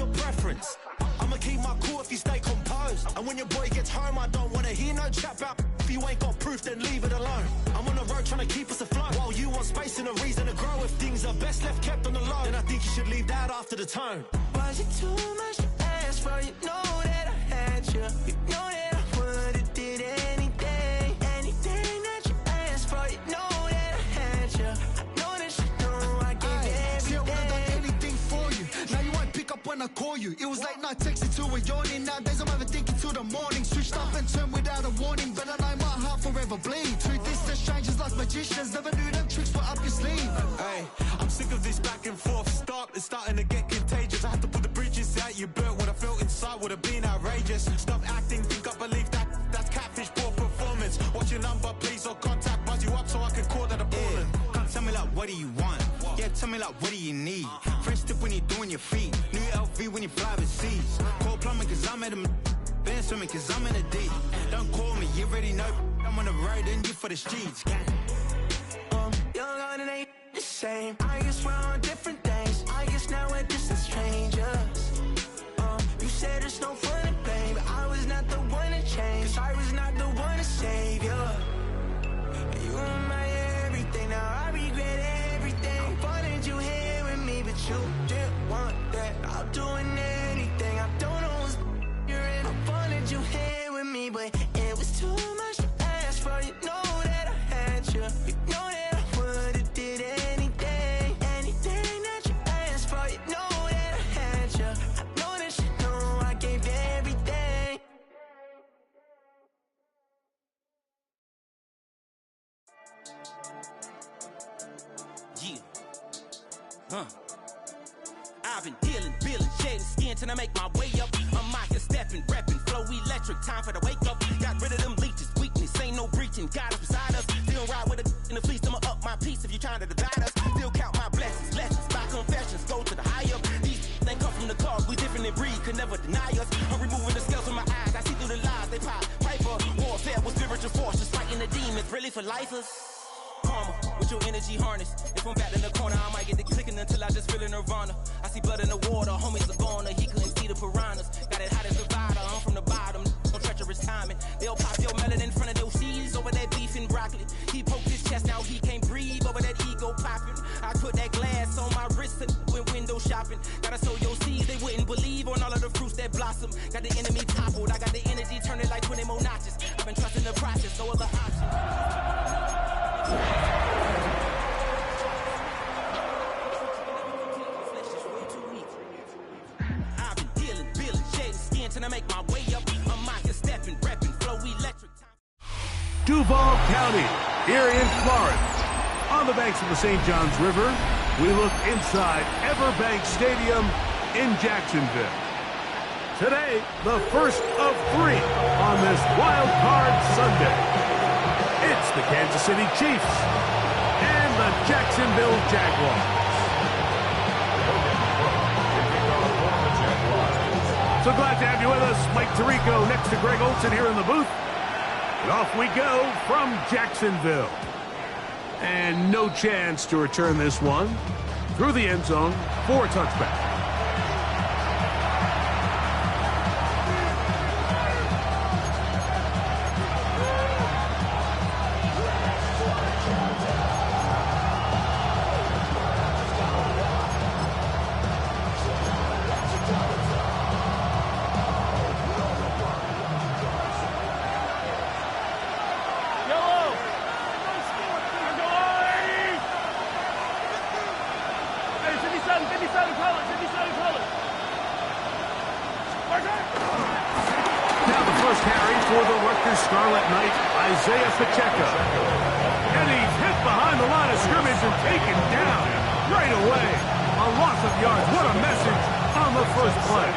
your preference? I'ma keep my cool if you stay composed. And when your boy gets home, I don't wanna hear no chat about. If you ain't got proof, then leave it alone. I'm on the road trying to keep us afloat, while you want space and a reason to grow. If things are best left kept on the low, then I think you should leave that after the tone. Was it too much to ask for? You know that I had you. You know that I would've did anything, anything that you asked for. You know that I had you. I know that you know I gave you everything. See, I would've done anything for you. Now you won't pick up when I call you. It was late night texting to a yawning. Nowadays I'm overthinking till the morning. Switched up and turned without a warning, but I know my heart forever bleed. Truth is that strangers like magicians. Never knew them tricks were up your sleeve. Hey, I'm sick of this back and forth. It's starting to get contagious. I had to put the bridges out you built. What I felt inside would have been outrageous. Stop acting, think I believe that. That's catfish, poor performance. What's your number, please, or contact. Buzz you up so I can call that appalling. Come tell me like, what do you want? Yeah, tell me like, what do you need? Fresh tip when you're doing your feet. New LV when you fly overseas. Call plumbing cause I'm at a been swimming cause I'm in a deep. Don't call me, you already know. I'm on the road and you for the streets. Young on and ain't the same. I guess we're on different things. I guess now we're distant strangers. You said it's no fun to blame, but I was not the one to change. Cause I was not the one to save you. And you were my everything. Now I regret everything. I wanted you here with me, but you didn't want that. I'm doing anything. I don't know what's you're in. I wanted you here with me, but it was too much to ask for. You know that I had you. You know that. I've been dealing, shedding skin till I make my way up. I'm out here stepping, repping, flow electric, time for the wake up. Got rid of them leeches, weakness, ain't no breaching, God is beside us. Still ride with a in the fleece, I'ma up my piece if you trying to divide us. Still count my blessings, lessons, my confessions, go to the high up. These they come from the cause, we different in breed, could never deny us. I'm removing the scales from my eyes, I see through the lies, they pop. Piper, warfare with spiritual force, just fighting the demons, really for lifers. Karma, with your energy harness. If I'm back in the corner, I might get the clicking until I just feel a nirvana. I see blood in the water, homies are gone, he couldn't see the piranhas. Got it hot as divider, I'm from the bottom, no treacherous timing. They'll pop your melon in front of those seeds over that beef and broccoli. He poked his chest, now he can't breathe over that ego popping. I put that glass on my wrist and went window shopping. Gotta sow your seeds, they wouldn't believe on all of the fruits that blossom. Got the enemy toppled, I got the energy, turn it like 20 more notches. I've been trusting the process, no other option. And I make my way up. I'm out here stepping, repping, flow electric. Duval County, here in Florence. On the banks of the St. Johns River, we look inside Everbank Stadium in Jacksonville. Today, the first of 3 on this Wild Card Sunday. It's the Kansas City Chiefs and the Jacksonville Jaguars. So glad to have you with us. Mike Tirico next to Greg Olson here in the booth. And off we go from Jacksonville. And no chance to return this one through the end zone for a touchback. Scarlet Knight, Isaiah Pacheco. And he's hit behind the line of scrimmage and taken down right away. A loss of yards. What a message on the first play.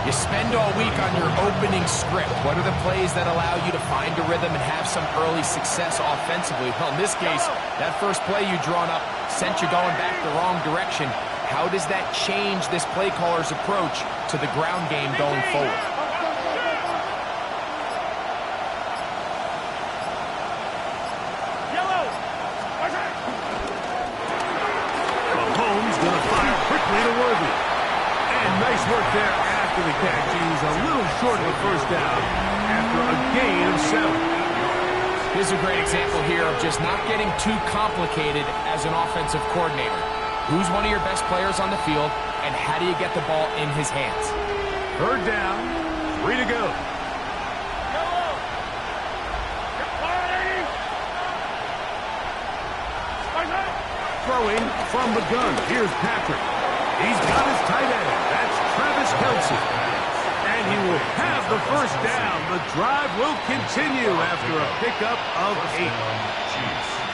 You spend all week on your opening script. What are the plays that allow you to find a rhythm and have some early success offensively? Well, in this case, that first play you drawn up sent you going back the wrong direction. How does that change this play caller's approach to the ground game going forward? Nice work there after the catch. He's a little short of the first down after a gain of 7. Here's a great example here of just not getting too complicated as an offensive coordinator. Who's one of your best players on the field, and how do you get the ball in his hands? Third down, 3 to go. Throwing from the gun. Here's Patrick. He's got his tight end. That's Travis Kelce. And he will have the first down. The drive will continue after a pickup of 8.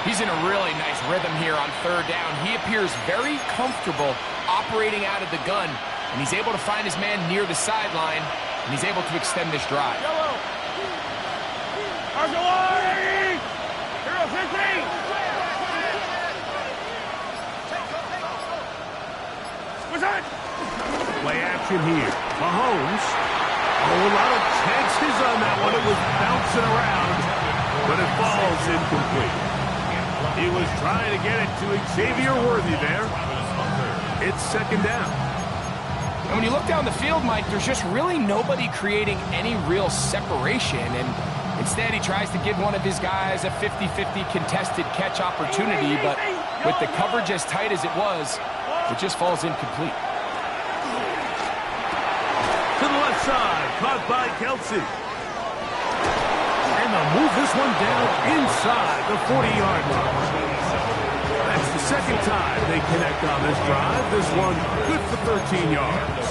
He's in a really nice rhythm here on third down. He appears very comfortable operating out of the gun, and he's able to find his man near the sideline, and he's able to extend this drive. Play action here. Mahomes. Oh, a lot of chances on that one. It was bouncing around, but it falls incomplete. He was trying to get it to Xavier Worthy there. It's second down. And when you look down the field, Mike, there's just really nobody creating any real separation, and instead he tries to give one of his guys a 50-50 contested catch opportunity, but with the coverage as tight as it was, it just falls incomplete. To the left side, caught by Kelce. And they'll move this one down inside the 40-yard line. That's the second time they connect on this drive. This one good for 13 yards.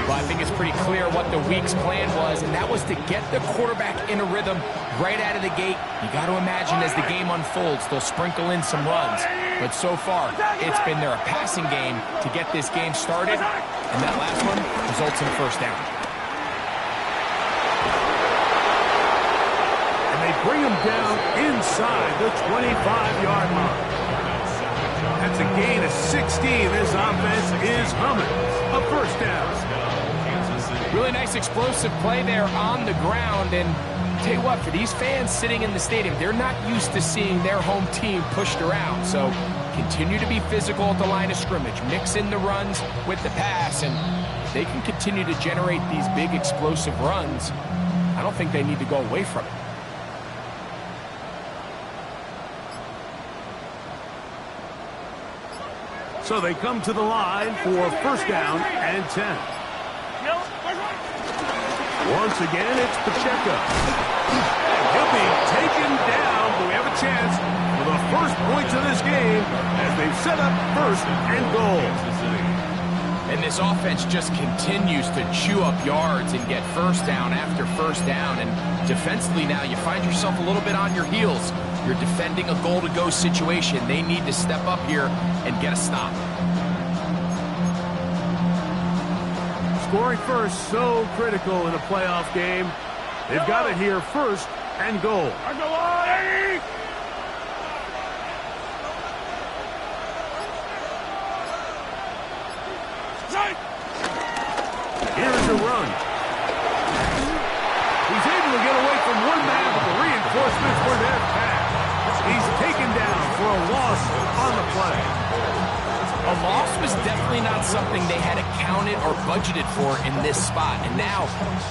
Well, I think it's pretty clear what the week's plan was, and that was to get the quarterback in a rhythm right out of the gate. You got to imagine as the game unfolds, they'll sprinkle in some runs. But so far, it's been their passing game to get this game started, and that last one results in a first down. And they bring him down inside the 25-yard line. That's a gain of 16. This offense is humming. A first down. Really nice explosive play there on the ground, and tell you what, for these fans sitting in the stadium, they're not used to seeing their home team pushed around. So continue to be physical at the line of scrimmage, mix in the runs with the pass, and they can continue to generate these big explosive runs. I don't think they need to go away from it. So they come to the line for first down and 10. Once again, it's Pacheco. And he'll be taken down. But we have a chance for the first points of this game as they've set up first and goal. And this offense just continues to chew up yards and get first down after first down. And defensively now, you find yourself a little bit on your heels. You're defending a goal-to-go situation. They need to step up here and get a stop. Scoring first, so critical in a playoff game. They've got it here first and goal. Here's a run. He's able to get away from one man, but the reinforcements were there fast. He's taken down for a loss on the play. A loss was definitely not something they had accounted or budgeted for in this spot. And now,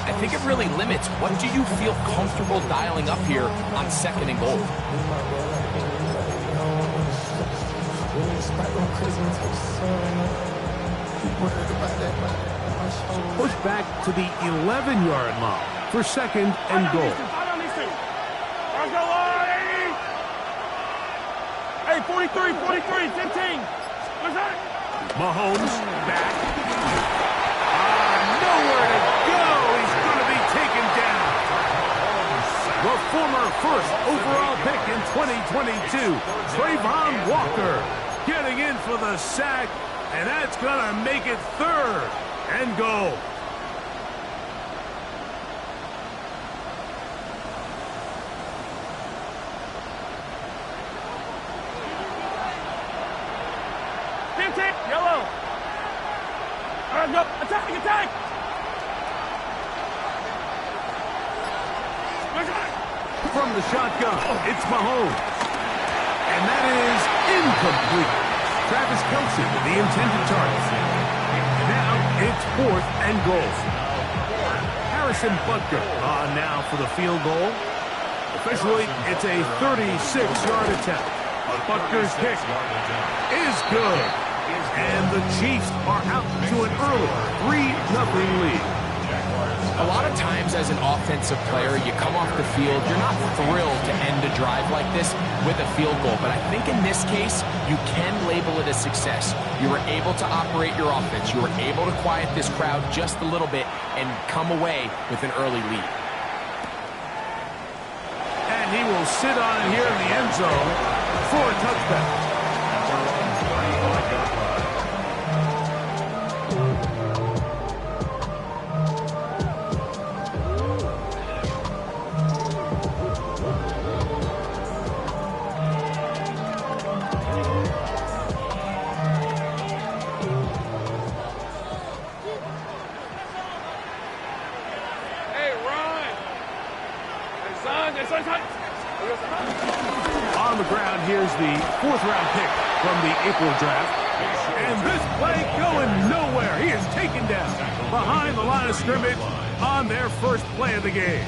I think it really limits what do you feel comfortable dialing up here on second and goal. Push back to the 11-yard line for second and goal. Hey, 43, 15. Mahomes back. Nowhere to go. He's going to be taken down. The former first overall pick in 2022, Trayvon Walker, getting in for the sack, and that's going to make it third and goal. Yellow. All right, go. Attack. From the shotgun, it's Mahomes. And that is incomplete. Travis Kelce, the intended target. Now it's 4th and goal. Harrison Butker on now for the field goal. Officially, it's a 36-yard attempt. Butker's kick is good. And the Chiefs are out to an early 3-0 lead. A lot of times as an offensive player, you come off the field, you're not thrilled to end a drive like this with a field goal. But I think in this case, you can label it a success. You were able to operate your offense. You were able to quiet this crowd just a little bit and come away with an early lead. And he will sit on it here in the end zone for a touchback. On the ground, here's the 4th-round pick from the April draft. And this play going nowhere. He is taken down behind the line of scrimmage on their first play of the game.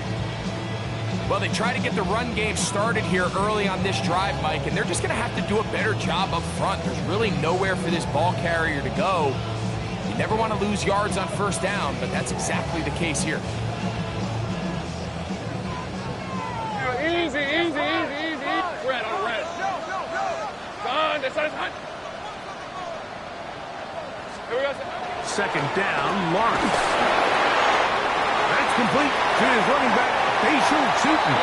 Well, they try to get the run game started here early on this drive, Mike, and they're just going to have to do a better job up front. There's really nowhere for this ball carrier to go. You never want to lose yards on first down, but that's exactly the case here. Easy. Red on red. Gone. This side's hot. Here we go. Second down, Lawrence. That's complete to his running back, Facial Chutin.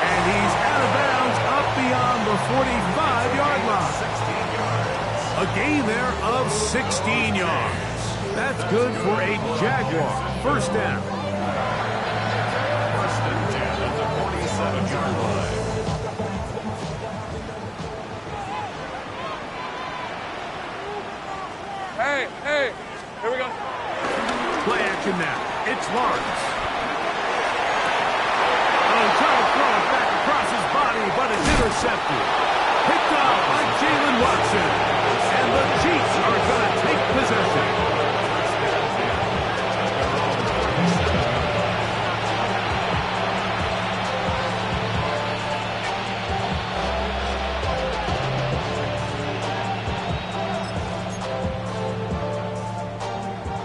And he's out of bounds up beyond the 45-yard line. A gain there of 16 yards. That's good for a Jaguar first down. Hey, here we go. Play action now. It's Lawrence. Oh, trying to throw it back across his body, but it's intercepted. Picked off by Jalen Watson. And the Chiefs are going to take possession.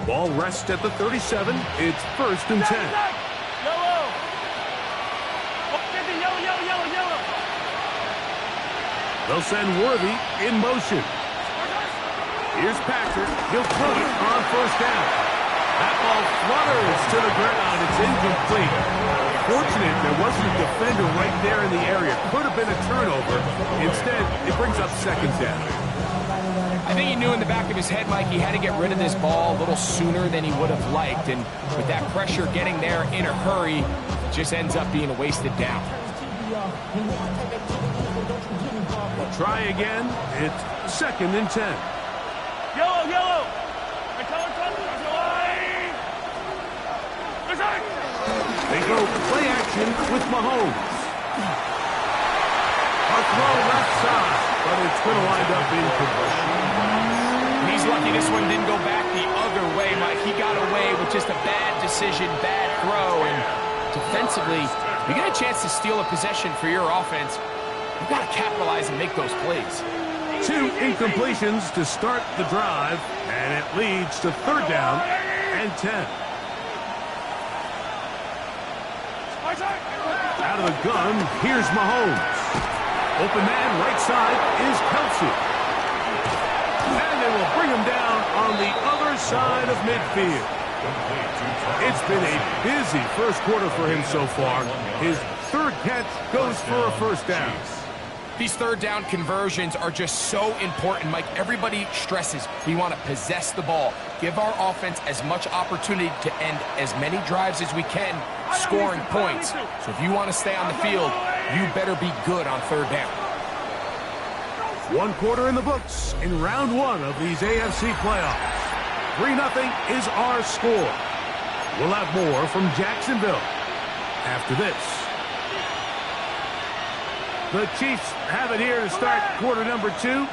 Ball rests at the 37. It's 1st and 10. Yellow. Yellow. They'll send Worthy in motion. Here's Patrick. He'll throw it on first down. That ball flutters to the ground. It's incomplete. Fortunate there wasn't a defender right there in the area. Could have been a turnover. Instead, it brings up 2nd down. I think he knew in the back of his head, Mike, he had to get rid of this ball a little sooner than he would have liked. And with that pressure getting there in a hurry, it just ends up being a wasted down. Try again. It's 2nd and 10. Yellow. They go play action with Mahomes. A throw left side, but it's going to wind up incomplete. He's lucky this one didn't go back the other way, Mike. He got away with just a bad decision, bad throw, and defensively, you get a chance to steal a possession for your offense. You've got to capitalize and make those plays. 2 incompletions to start the drive, and it leads to 3rd down and 10. Out of the gun, here's Mahomes. Open man, right side, is Kelsey. And they will bring him down on the other side of midfield. It's been a busy first quarter for him so far. His 3rd catch goes for a first down. These 3rd down conversions are just so important, Mike. Everybody stresses we want to possess the ball, give our offense as much opportunity to end as many drives as we can, scoring points. So if you want to stay on the field, you better be good on 3rd down. 1 quarter in the books in round 1 of these AFC playoffs. 3-0 is our score. We'll have more from Jacksonville after this. The Chiefs have it here to start quarter number 2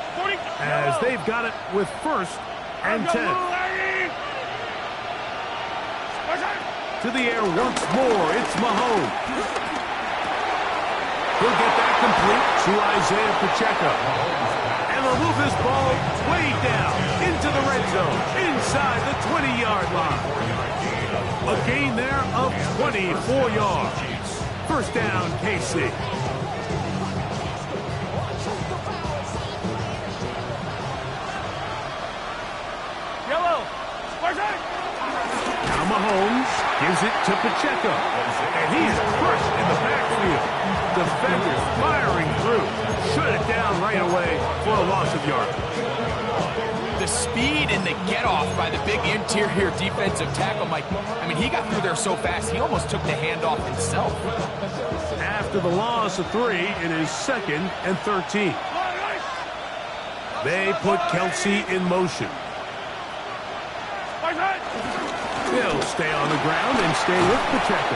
as they've got it with 1st and 10. To the air once more. It's Mahomes. He'll get that complete to Isaiah Pacheco. And they'll move this ball way down into the red zone, inside the 20-yard line. A gain there of 24 yards. First down, KC. Yellow. Now Mahomes gives it to Pacheco. And he is crushed in the backfield. Defenders firing through. Shut it down right away for a loss of yardage. The speed and the get-off by the big interior defensive tackle, Mike. I mean, he got through there so fast, he almost took the handoff himself. After the loss of 3, it is 2nd and 13. They put Kelsey in motion. He'll stay on the ground and stay with Pacheco.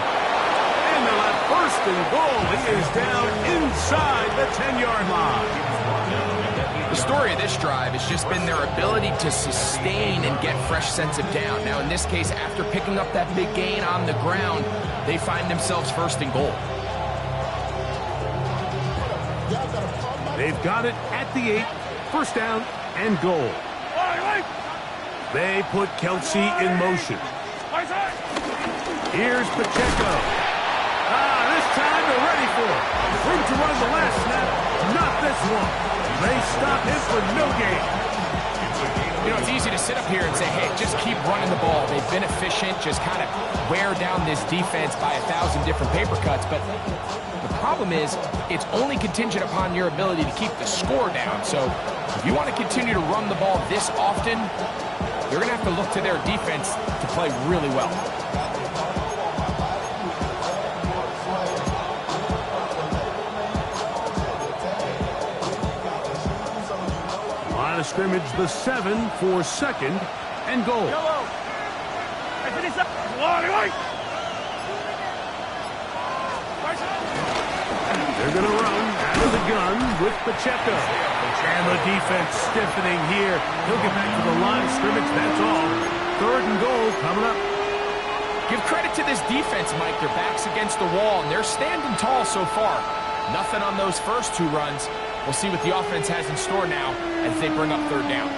And they'll have 1st and goal. He is down inside the 10-yard line. The story of this drive has just been their ability to sustain and get fresh sense of down. Now, in this case, after picking up that big gain on the ground, they find themselves 1st and goal. They've got it at the 8, 1st down and goal. They put Kelsey in motion. Here's Pacheco. This time they're ready for it. Room to run the last snap. Not this one. They stop him for no gain. You know, it's easy to sit up here and say, hey, just keep running the ball. They've been efficient, just kind of wear down this defense by 1,000 different paper cuts. But the problem is, it's only contingent upon your ability to keep the score down. So if you want to continue to run the ball this often, you're going to have to look to their defense to play really well. Line of scrimmage, the 7 for 2nd and goal. They're going to run out of the gun with Pacheco. And the defense stiffening here. He'll get back to the line of scrimmage, that's all. 3rd and goal coming up. Give credit to this defense, Mike. Their back's against the wall, and they're standing tall so far. Nothing on those first 2 runs. We'll see what the offense has in store now as they bring up 3rd down.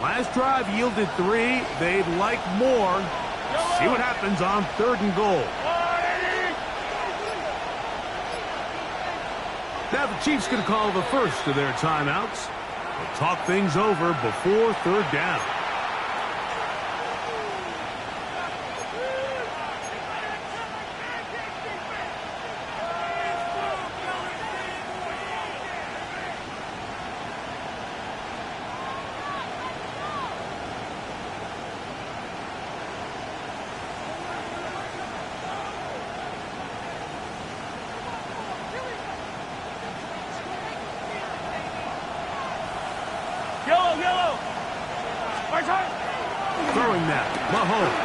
Last drive yielded 3. They'd like more. See what happens on 3rd and goal. Now the Chiefs going to call the first of their timeouts. They'll talk things over before 3rd down. Throwing that, Mahomes.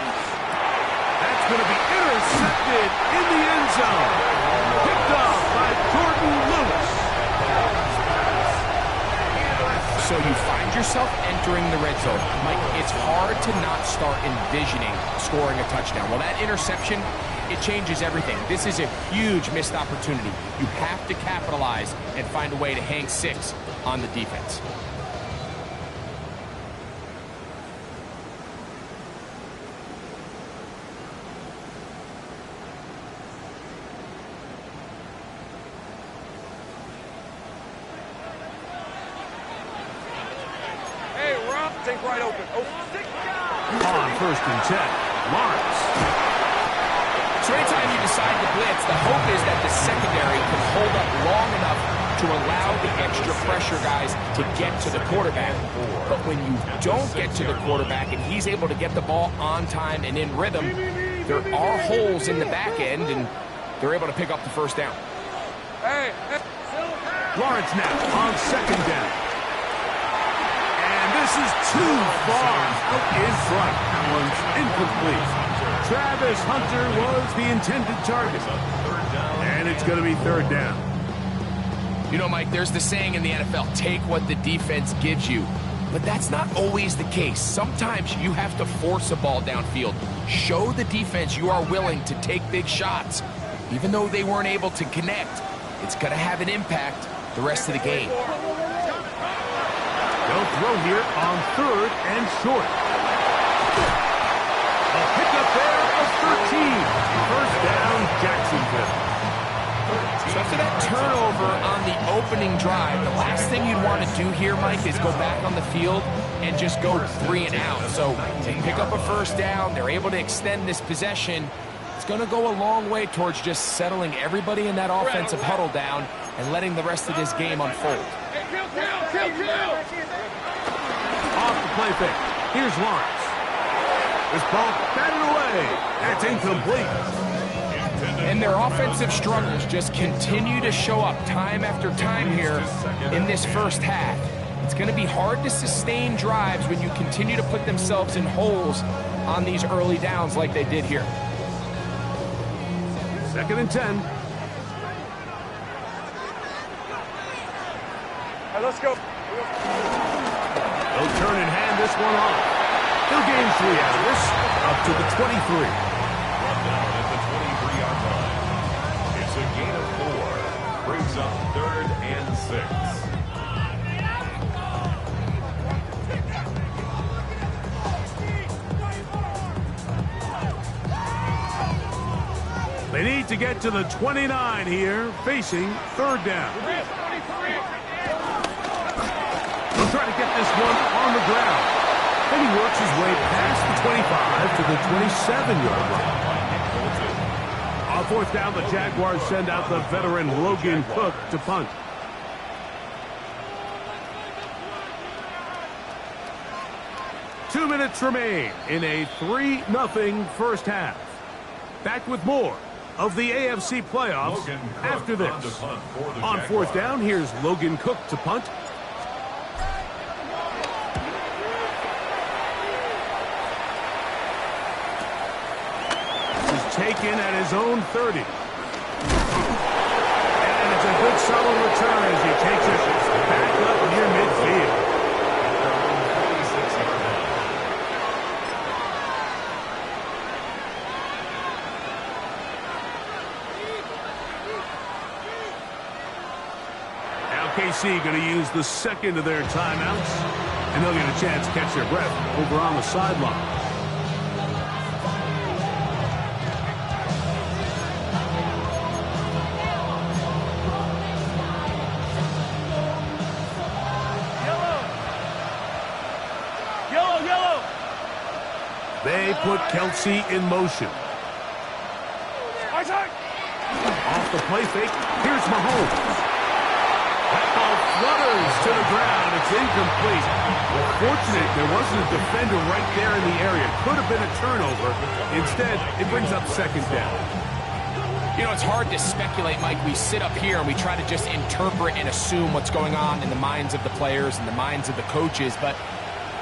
That's going to be intercepted in the end zone. Picked off by Jordan Lewis. So you find yourself entering the red zone. Mike, it's hard to not start envisioning scoring a touchdown. Well, that interception, it changes everything. This is a huge missed opportunity. You have to capitalize and find a way to hang 6 on the defense. Right open. On 1st and 10, Lawrence. So anytime you decide to blitz, the hope is that the secondary can hold up long enough to allow the extra pressure guys to get to the quarterback. But when you don't get to the quarterback and he's able to get the ball on time and in rhythm, there are holes in the back end, and they're able to pick up the 1st down. Lawrence now on 2nd down. This is too far out in front. That one's incomplete. Travis Hunter was the intended target. And it's going to be 3rd down. You know, Mike, there's the saying in the NFL, take what the defense gives you. But that's not always the case. Sometimes you have to force a ball downfield. Show the defense you are willing to take big shots. Even though they weren't able to connect, it's going to have an impact the rest of the game. They'll throw here on 3rd and short. A pickup there of 13. First down, Jacksonville. So after that turnover on the opening drive, the last thing you'd want to do here, Mike, is go back on the field and just go 3 and out. So they pick up a first down. They're able to extend this possession. It's going to go a long way towards just settling everybody in that offensive huddle down and letting the rest of this game unfold. Off the play fake. Here's Lawrence. This ball batted away. That's incomplete. And their offensive struggles just continue to show up time after time here in this first half. It's going to be hard to sustain drives when you continue to put themselves in holes on these early downs like they did here. 2nd and 10. Let's go. They'll turn and hand this one off. He'll gain 3 out of this, up to the 23. Brought down at the 23-yard line. It's a gain of 4. Brings up 3rd and 6. They need to get to the 29 here, facing 3rd down. He'll try to get this one on the ground. And he works his way past the 25 to the 27-yard line. On 4th down, the Jaguars send out the veteran Logan Cook to punt. Two minutes remain in a 3-0 first half. Back with more of the AFC playoffs after this. On 4th down, here's Logan Cook to punt. Taken at his own 30. And it's a good solid return as he takes it back up near midfield. Now KC going to use the second of their timeouts, and they'll get a chance to catch their breath over on the sideline. They put Kelce in motion. Off the play fake, here's Mahomes. That ball flutters to the ground. It's incomplete. Well, fortunate there wasn't a defender right there in the area. Could have been a turnover. Instead, it brings up 2nd down. You know, it's hard to speculate, Mike. We sit up here and we try to just interpret and assume what's going on in the minds of the players and the minds of the coaches, but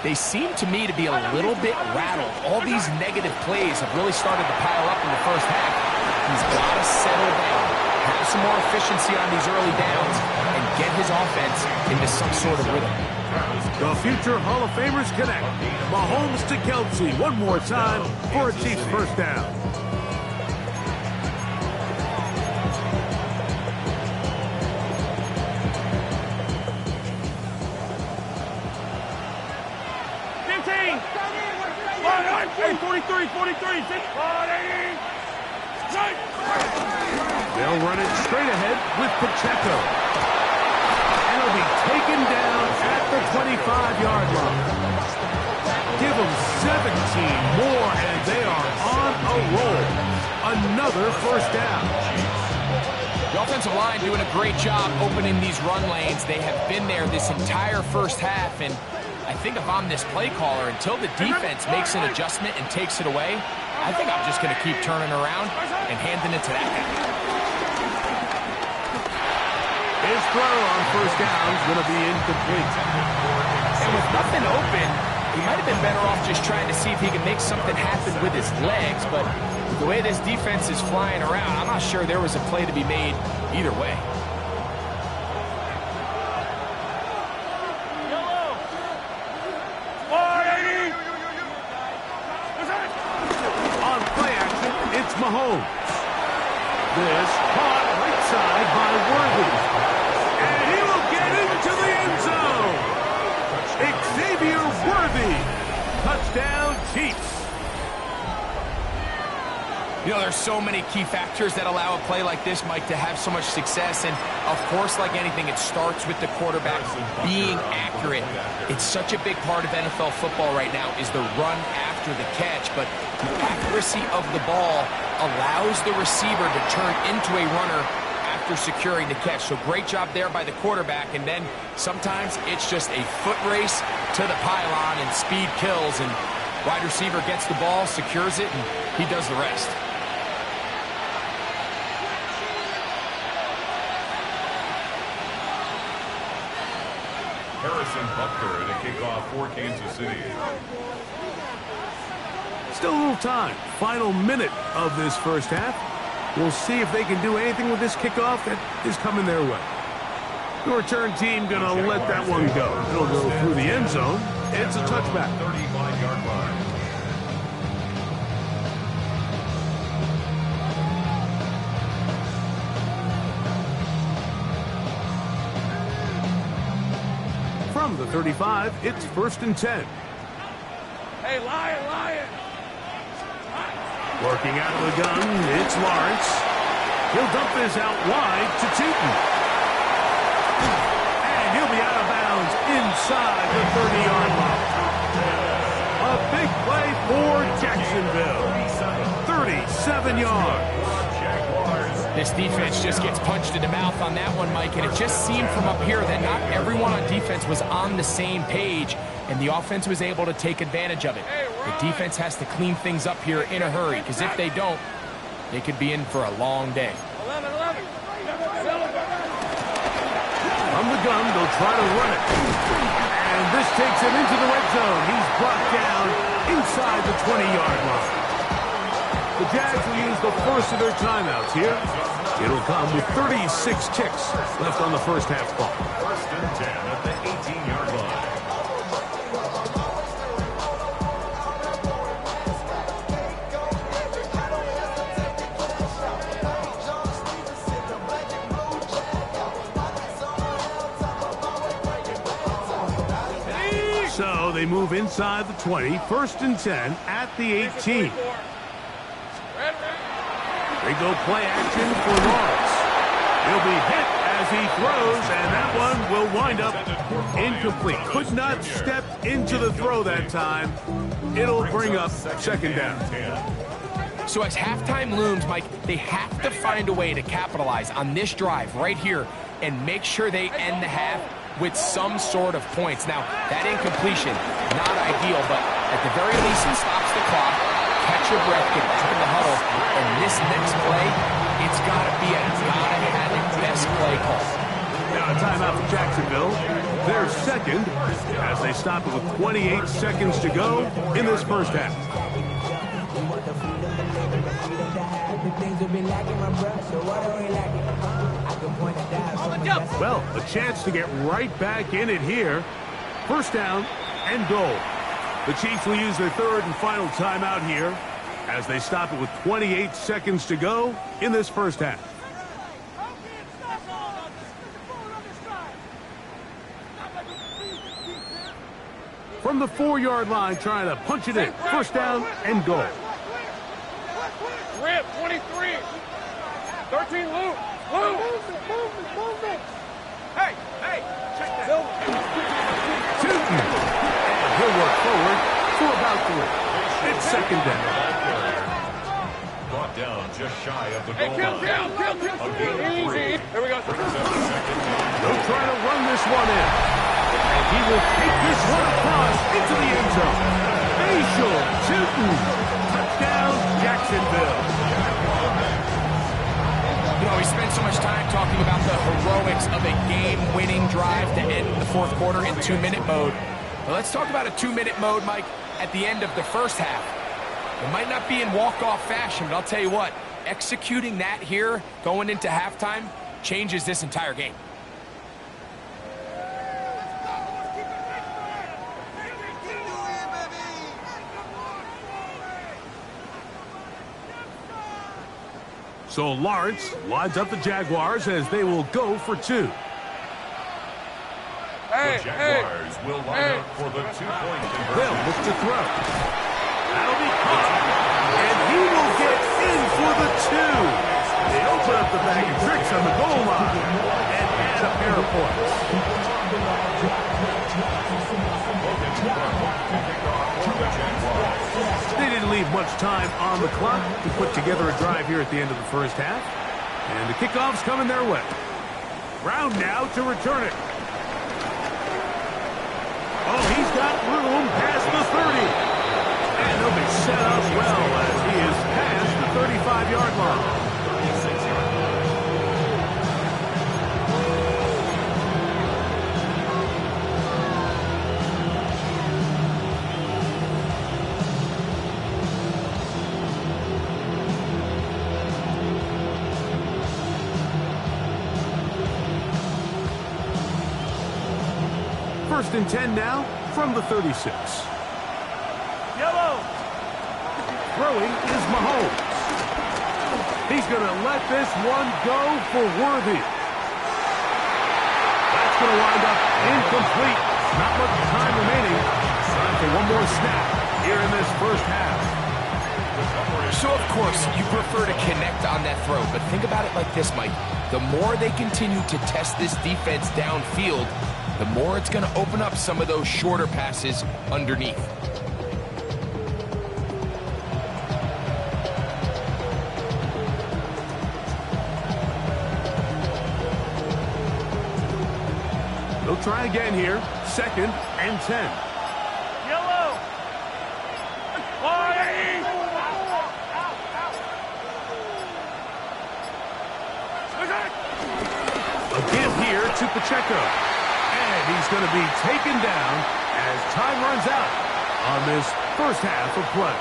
they seem to me to be a little bit rattled. All these negative plays have really started to pile up in the first half. He's got to settle down, have some more efficiency on these early downs, and get his offense into some sort of rhythm. The future Hall of Famers connect. Mahomes to Kelce one more time for a Chiefs first down. Hey, 43. They'll run it straight ahead with Pacheco. And he'll be taken down at the 25-yard line. Give them 17 more, and they are on a roll. Another first down. The offensive line doing a great job opening these run lanes. They have been there this entire first half, and I think if I'm this play caller, until the defense makes an adjustment and takes it away, I think I'm just going to keep turning around and handing it to that guy. His throw on first down is going to be incomplete. And with nothing open, he might have been better off just trying to see if he can make something happen with his legs, but the way this defense is flying around, I'm not sure there was a play to be made either way. there's so many key factors that allow a play like this, Mike, to have so much success. And, of course, like anything, it starts with the quarterback being accurate. It's such a big part of NFL football right now is the run after the catch. But the accuracy of the ball allows the receiver to turn into a runner after securing the catch. So great job there by the quarterback. And then sometimes it's just a foot race to the pylon and speed kills. And wide receiver gets the ball, secures it, and he does the rest. Harrison Butker to kick off for Kansas City. Still a little time. Final minute of this first half. We'll see if they can do anything with this kickoff that is coming their way. The return team going to let that one go. It'll go through the end zone. It's a touchback. 35-yard line. From the 35, it's 1st and 10. Hey, Lion! Working out of the gun, it's Lawrence. He'll dump this out wide to Tootin. And he'll be out of bounds inside the 30-yard line. A big play for Jacksonville. 37 yards. This defense just gets punched in the mouth on that one, Mike, and it just seemed from up here that not everyone on defense was on the same page, and the offense was able to take advantage of it. The defense has to clean things up here in a hurry, because if they don't, they could be in for a long day. 11. From the gun, they'll try to run it. And this takes him into the red zone. He's brought down inside the 20-yard line. The Jags will use the first of their timeouts here. It'll come with 36 ticks left on the first half clock. 1st and 10 at the 18-yard line. So they move inside the 20, 1st and 10 at the 18. They go play action for Lawrence. He'll be hit as he throws, and that one will wind up incomplete. Could not step into the throw that time. It'll bring up 2nd down. So as halftime looms, Mike, they have to find a way to capitalize on this drive right here and make sure they end the half with some sort of points. Now, that incompletion, not ideal, but at the very least, it stops the clock. Catch your breath, get back in the huddle, and this next play, it's got to be a gotta-have-it best play call. Now a timeout for Jacksonville. They're second as they stop it with 28 seconds to go in this first half. Well, a chance to get right back in it here. 1st down and goal. The Chiefs will use their 3rd and final timeout here as they stop it with 28 seconds to go in this first half. From the 4-yard line, trying to punch it in. 1st down and goal. Rip, 23. 13, Lou. Hey, check that. Tootin. And he'll work forward for about 3. It's 2nd down. Brought down just shy of the goal line. Kill. Easy. Here we go. They'll try to run this one in. And he will take this one across into the end zone. Facial Tootin. Touchdown, Jacksonville. You know, we spend so much time talking about the heroics of a game-winning drive to end the 4th quarter in 2-minute mode. Well, let's talk about a 2-minute mode, Mike, at the end of the first half. It might not be in walk-off fashion, but I'll tell you what, executing that here, going into halftime, changes this entire game. So Lawrence lines up the Jaguars as they will go for 2. The Jaguars will line up for the 2-point conversion. They'll look to throw. That'll be caught. And he who will get in for the 2? They open up the bag of tricks on the goal line and add a pair of points. They didn't leave much time on the clock to put together a drive here at the end of the first half. And the kickoff's coming their way. Brown now to return it. Oh, he's got room past the 30. And he'll be set up well as he is past the 35-yard line. First and 10 now from the 36. Yellow. Throwing is Mahomes. He's going to let this one go for Worthy. That's going to wind up incomplete. Not much time remaining. Time for one more snap here in this first half. So, of course, you prefer to connect on that throw, but think about it like this, Mike. The more they continue to test this defense downfield, the more it's going to open up some of those shorter passes underneath. They'll try again here. Second and 10. Yellow. Again here to Pacheco. And he's going to be taken down as time runs out on this first half of play.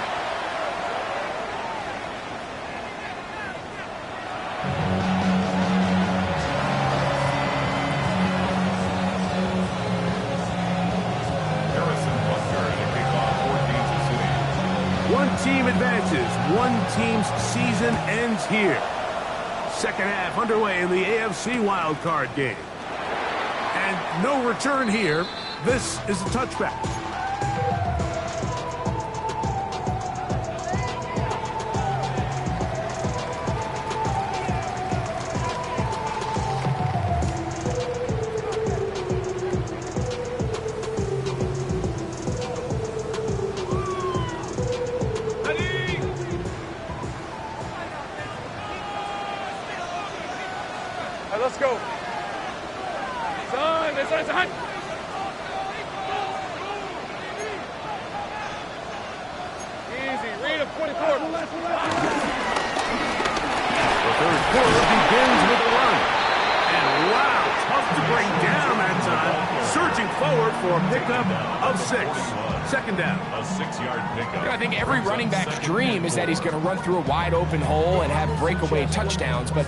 One team advances. One team's season ends here. Second half underway in the AFC wildcard game. And no return here. This is a touchback. Let's go. Son, it's hot. Easy, read him, 44. The third quarter begins with a run. And wow, tough to bring down that time. Surging forward for a pickup of 6. Second down. A 6-yard pickup. I think every running back's dream is that he's going to run through a wide open hole and have breakaway touchdowns, but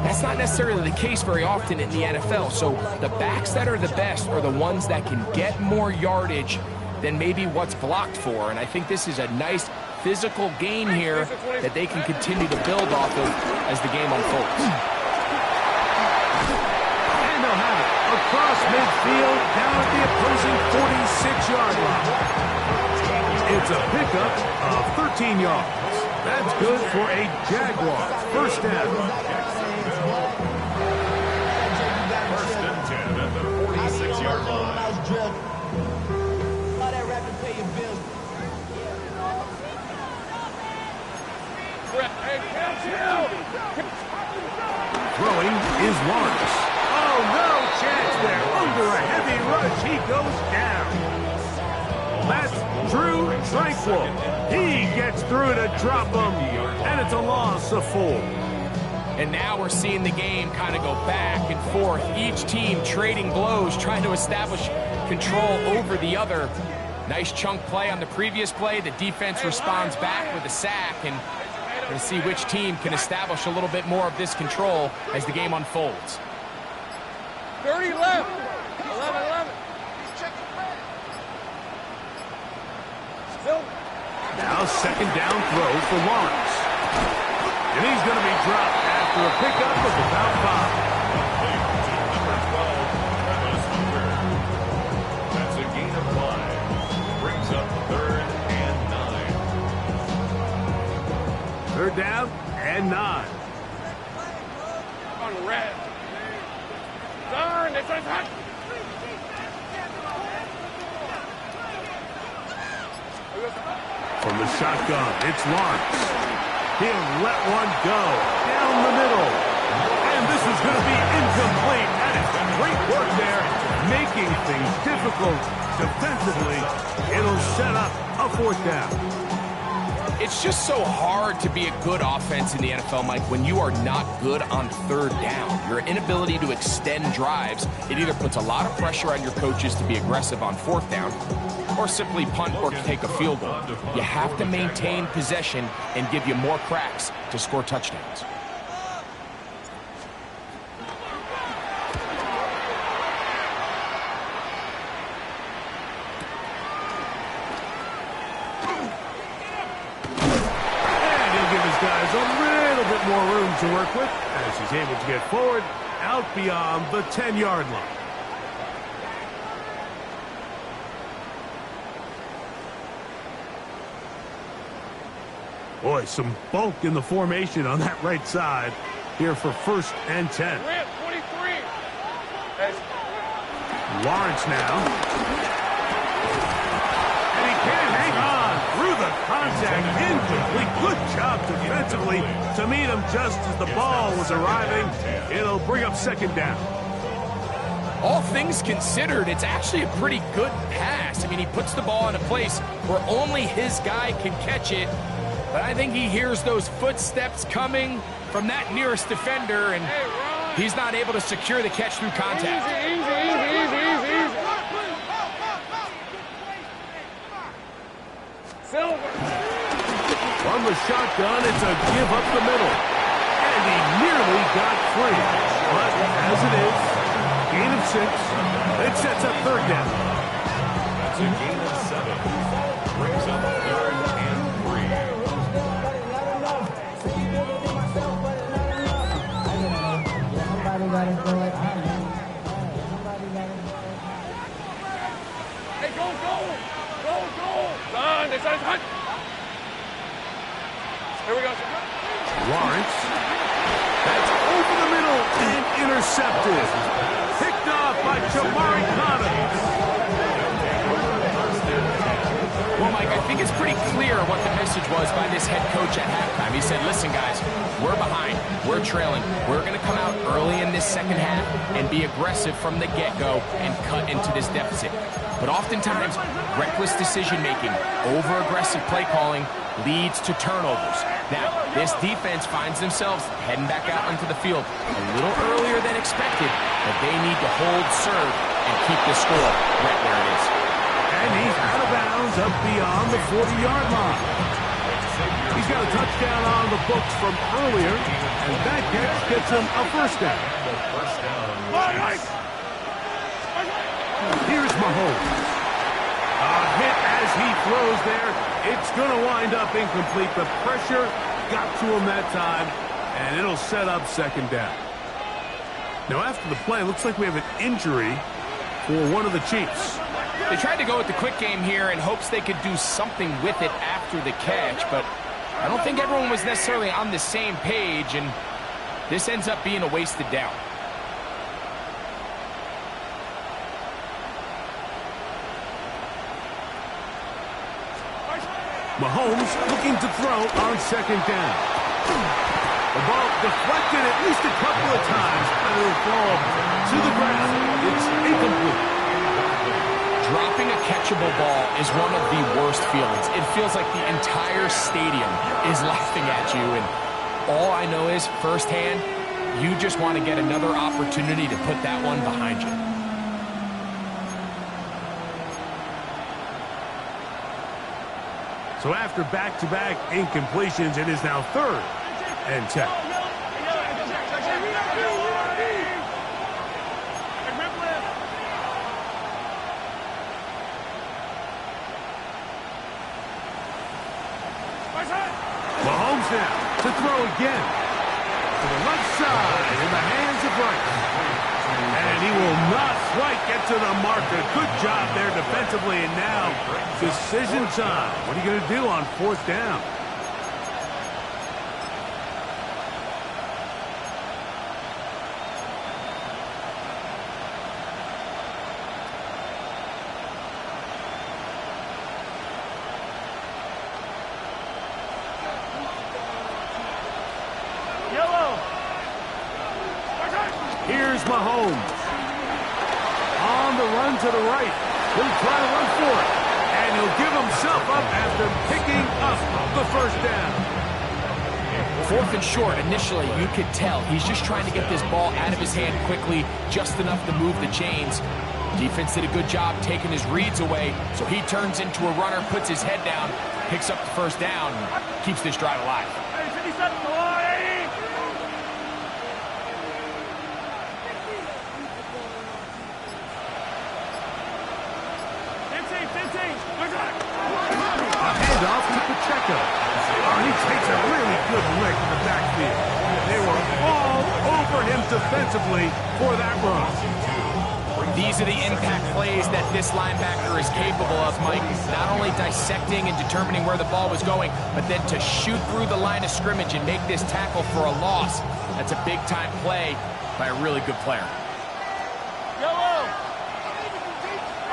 that's not necessarily the case very often in the NFL. So the backs that are the best are the ones that can get more yardage than maybe what's blocked for. And I think this is a nice physical gain here that they can continue to build off of as the game unfolds. And they'll have it across midfield down at the opposing 46-yard line. It's a pickup of 13 yards. That's good for a Jaguars first down. First and 10 at the 46-yard line. Throwing is Lawrence. Oh, no chance there. Under a heavy rush, he goes down. That's Drew Tranquill. He gets through to drop him, and it's a loss of 4. And now we're seeing the game kind of go back and forth. Each team trading blows, trying to establish control over the other. Nice chunk play on the previous play. The defense responds back with a sack, and we're going to see which team can establish a little bit more of this control as the game unfolds. 30 left. 11. Still. Now second down throw for Lawrence. And he's going to be dropped after a pickup of about 5. That's a gain of 5. Brings up 3rd and 9. From the shotgun, it's Lawrence. He'll let one go down the middle. And this is going to be incomplete. That is great work there, making things difficult defensively. It'll set up a 4th down. It's just so hard to be a good offense in the NFL, Mike, when you are not good on 3rd down. Your inability to extend drives, it either puts a lot of pressure on your coaches to be aggressive on 4th down or simply punt or take a field goal. You have to maintain possession and give you more cracks to score touchdowns. More room to work with as he's able to get forward out beyond the 10-yard line. Boy, some bulk in the formation on that right side here for 1st and 10. 23. Lawrence now. Through the contact, incomplete. Good job defensively to meet him just as the ball was arriving. It'll bring up 2nd down. All things considered, it's actually a pretty good pass. I mean, he puts the ball in a place where only his guy can catch it. But I think he hears those footsteps coming from that nearest defender, and he's not able to secure the catch through contact. Easy. Silver. From the shotgun, it's a give up the middle. And he nearly got free. But as it is, gain of 6. It sets up 3rd down. That's a gain of 7. Brings up 3rd and 3. Hey, go! Done. They started hunt. Here we go. Lawrence. That's over the middle and intercepted. Picked off by Jamari Conner. Well, Mike, I think it's pretty clear what the message was by this head coach at halftime. He said, listen, guys, we're behind. We're trailing. We're going to come out early in this 2nd half and be aggressive from the get-go and cut into this deficit. But oftentimes, reckless decision-making, over-aggressive play calling leads to turnovers. Now, this defense finds themselves heading back out onto the field a little earlier than expected, but they need to hold serve and keep the score right where it is. And he's out of bounds up beyond the 40-yard line. He's got a touchdown on the books from earlier, and that catch gets him a 1st down. Here's Mahomes. A hit as he throws there. It's going to wind up incomplete. The pressure got to him that time, and it'll set up 2nd down. Now, after the play, it looks like we have an injury for one of the Chiefs. They tried to go with the quick game here in hopes they could do something with it after the catch, but I don't think everyone was necessarily on the same page, and this ends up being a wasted down. Mahomes looking to throw on 2nd down. The ball deflected at least a couple of times, but it'll fall to the ground. It's incomplete. Dropping a catchable ball is one of the worst feelings. It feels like the entire stadium is laughing at you, and all I know is, firsthand, you just want to get another opportunity to put that one behind you. So after back-to-back incompletions, it is now 3rd and 10. Mahomes now to throw again. To the left side in the hands of Rice. And he will not quite get to the marker. Good job there defensively, and now decision time. What are you going to do on 4th down? Mahomes. On the run to the right. He'll try to run for it. And he'll give himself up after picking up the first down. 4th and short, initially, you could tell he's just trying to get this ball out of his hand quickly, just enough to move the chains. Defense did a good job taking his reads away, so he turns into a runner, puts his head down, picks up the first down, and keeps this drive alive. A handoff to Pacheco. Oh, he takes a really good lick in the backfield. They were all over him defensively for that run. These are the impact plays that this linebacker is capable of, Mike. Not only dissecting and determining where the ball was going, but then to shoot through the line of scrimmage and make this tackle for a loss. That's a big-time play by a really good player. Yellow!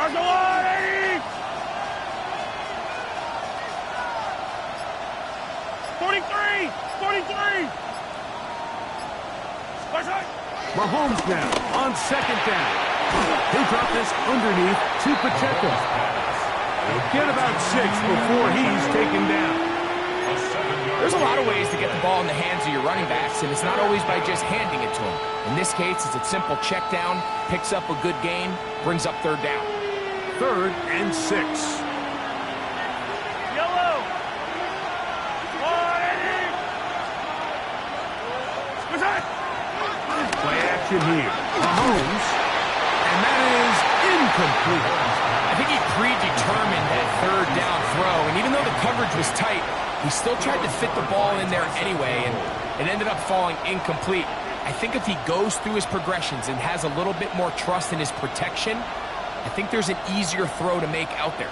Argolani! 43! 43! Mahomes now on 2nd down. He'll drop this underneath to Pacheco. He'll get about 6 before he's taken down. There's a lot of ways to get the ball in the hands of your running backs, and it's not always by just handing it to them. In this case, it's a simple check down, picks up a good gain, brings up 3rd down. 3rd and 6. Yellow! Play action here. Mahomes. And that is incomplete. I think he predetermined that 3rd down throw, and even though the coverage was tight, he still tried to fit the ball in there anyway, and it ended up falling incomplete. I think if he goes through his progressions and has a little bit more trust in his protection, I think there's an easier throw to make out there.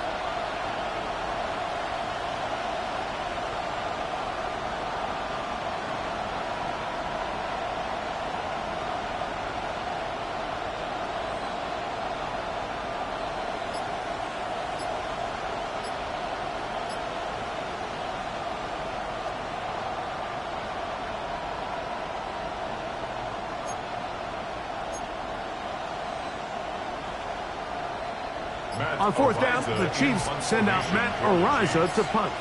On 4th down, the Chiefs send out Matt Araiza to punt,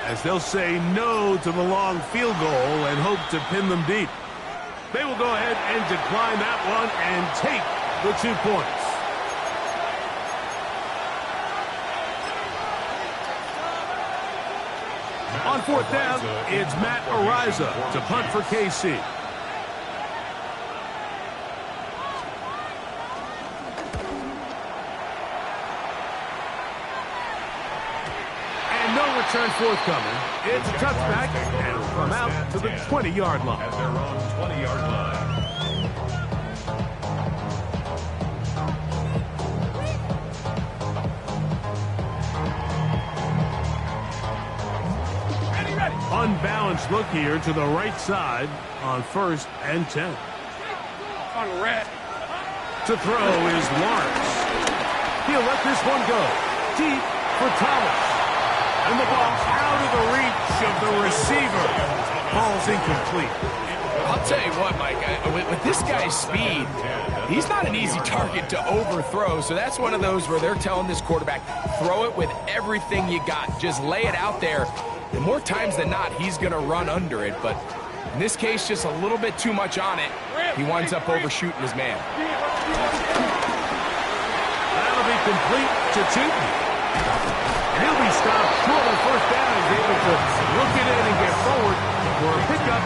as they'll say no to the long field goal and hope to pin them deep. They will go ahead and decline that one and take the 2 points. On 4th down, it's Matt Araiza to punt for KC. Return forthcoming. It's a touchback, and it'll come out to the 20-yard line. At their own 20-yard line. Unbalanced look here to the right side on 1st and 10. On red. To throw is Lawrence. He'll let this one go. Deep for Thomas. And the ball out of the reach of the receiver. Ball's incomplete. I'll tell you what, Mike, with this guy's speed, he's not an easy target to overthrow. So that's one of those where they're telling this quarterback, throw it with everything you got. Just lay it out there. And more times than not, he's going to run under it. But in this case, just a little bit too much on it. He winds up overshooting his man. That'll be complete to Tootin. And he'll be stopped short on 1st down. He's able to look it in and get forward for a pickup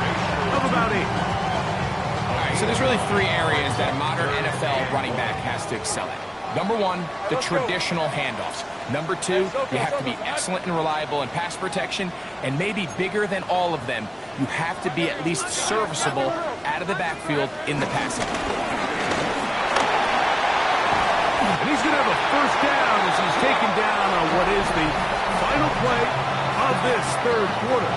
of about 8. All right, so there's really 3 areas that a modern NFL running back has to excel at. Number 1, the traditional handoffs. Number 2, you have to be excellent and reliable in pass protection. And maybe bigger than all of them, you have to be at least serviceable out of the backfield in the passing. And he's going to have a 1st down as he's taken down on what is the final play of this 3rd quarter.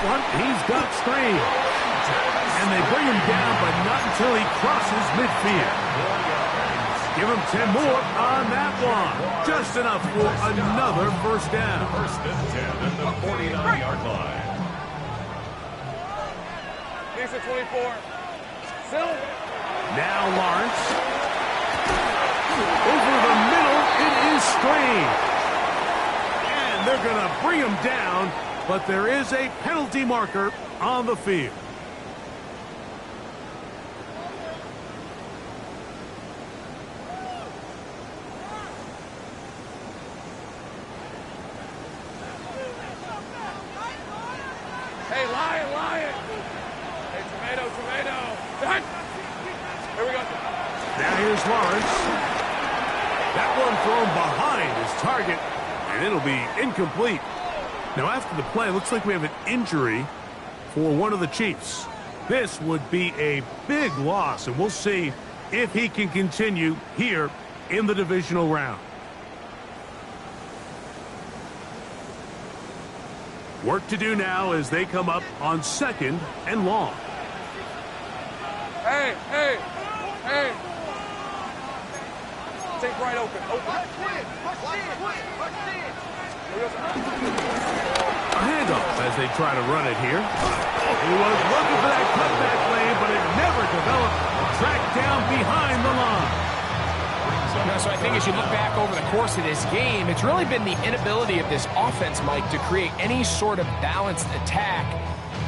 one. He's got screen. And they bring him down, but not until he crosses midfield. Give him 10 more on that one. Just enough for another first down. First and 10 at the 49-yard line. Here's the 24. Still. Now Lawrence. Over the middle, it is Strange. And they're going to bring him down, but there is a penalty marker on the field. Hey, Lion. Hey, tomato. Done. Here we go. Now here's Lawrence. That one thrown behind his target, and it'll be incomplete. Now after the play, it looks like we have an injury for one of the Chiefs. This would be a big loss, and we'll see if he can continue here in the divisional round. Work to do now as they come up on 2nd and long. Hey. Take right open. A handoff as they try to run it here. He was looking for that cutback lane, but it never developed. Tracked down behind the line. So I think as you look back over the course of this game, it's really been the inability of this offense, Mike, to create any sort of balanced attack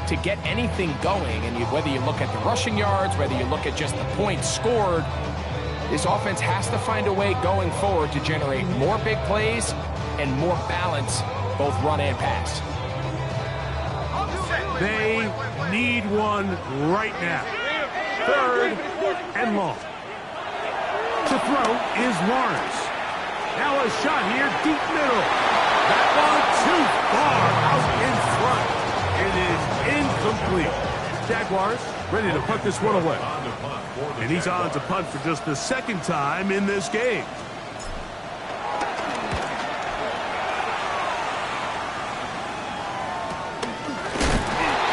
to get anything going. And whether you look at the rushing yards, whether you look at just the points scored, this offense has to find a way going forward to generate more big plays and more balance, both run and pass. They need one right now. 3rd and long. To throw is Lawrence. Now a shot here, deep middle. That one too far out in front. It is incomplete. Jaguars ready to put this one away. And he's on to punt for just the 2nd time in this game.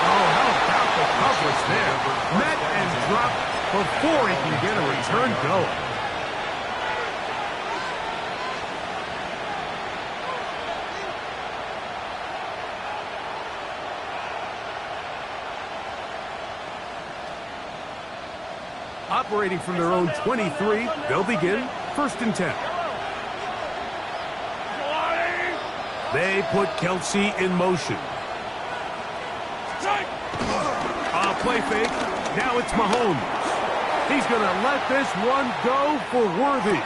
Oh, how about the coverage there? Met and dropped before he can get a return going. Operating from their own 23, they'll begin 1st and 10. They put Kelsey in motion. Play fake. Now it's Mahomes. He's going to let this one go for Worthy.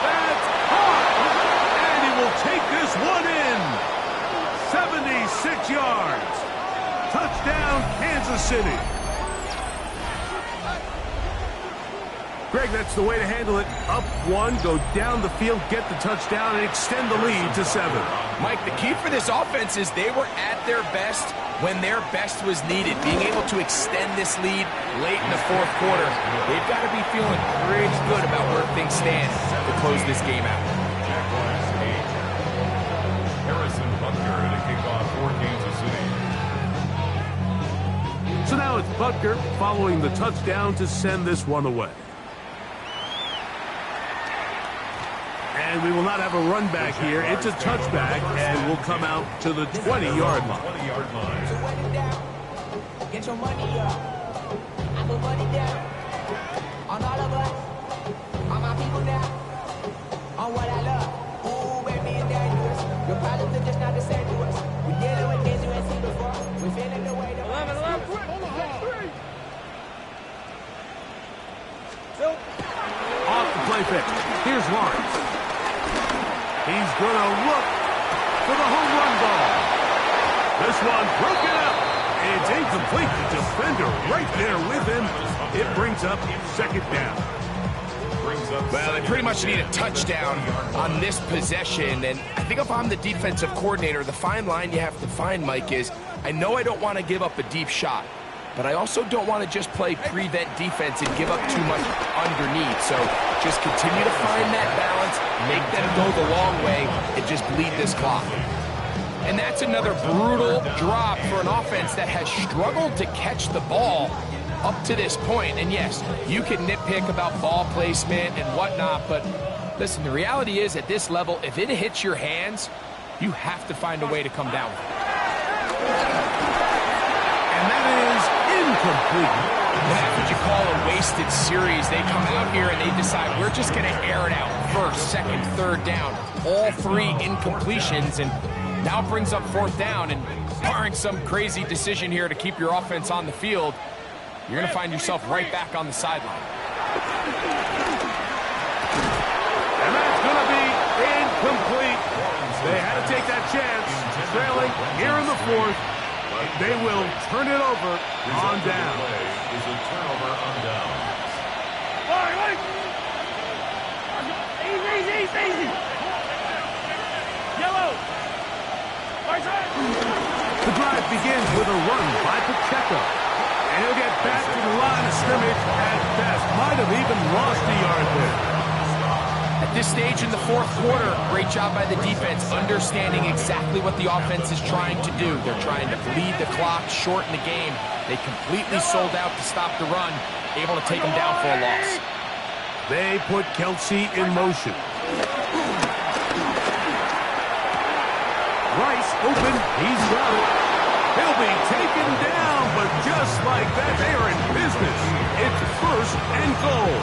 That's caught! And he will take this one in. 76 yards. Touchdown, Kansas City. Greg, that's the way to handle it. Up one, go down the field, get the touchdown, and extend the lead to 7. Mike, the key for this offense is they were at their best when their best was needed. Being able to extend this lead late in the 4th quarter, they've got to be feeling pretty good about where things stand to close this game out. Jaguars 8. Harrison Butker to kick off for Kansas City. So now it's Butker following the touchdown to send this one away. And we will not have a run back here. It's a touchback, and we'll come out to the 20-yard line. 20-yard line. Get your money up. I put money down. On all of us. On my people now. On what I love. Ooh, baby, it's dangerous. Your problems are just not the same to us. We're dealing with things you ain't seen before. We're feeling the way that 11. Off the play pick. Here's Lawrence. He's going to look for the home run ball. This one broken up. It's incomplete. The defender right there with him. It brings up 2nd down. Well, they pretty much need a touchdown on this possession. And I think if I'm the defensive coordinator, the fine line you have to find, Mike, is I know I don't want to give up a deep shot, but I also don't want to just play prevent defense and give up too much underneath. So just continue to find that balance, make them go the long way, and just bleed this clock. And that's another brutal drop for an offense that has struggled to catch the ball up to this point. And yes, you can nitpick about ball placement and whatnot, but listen, the reality is at this level, if it hits your hands, you have to find a way to come down with it. And that is incomplete. That's what you call a wasted series. They come out here and they decide we're just going to air it out. First, second, third down. All three incompletions, and now it brings up fourth down. And barring some crazy decision here to keep your offense on the field, you're going to find yourself right back on the sideline. And that's going to be incomplete. They had to take that chance, trailing here in the fourth. They will turn it over on down. Is a turnover on down. Easy. Yellow. The drive begins with a run by Pacheco. And he'll get back to the line of scrimmage at best. Might have even lost a yard there. At this stage in the fourth quarter, great job by the defense, understanding exactly what the offense is trying to do. They're trying to bleed the clock, shorten the game. They completely sold out to stop the run, able to take them down for a loss. They put Kelsey in motion. Rice open, he's got it. He'll be taken down, but just like that, they are in business. It's first and goal.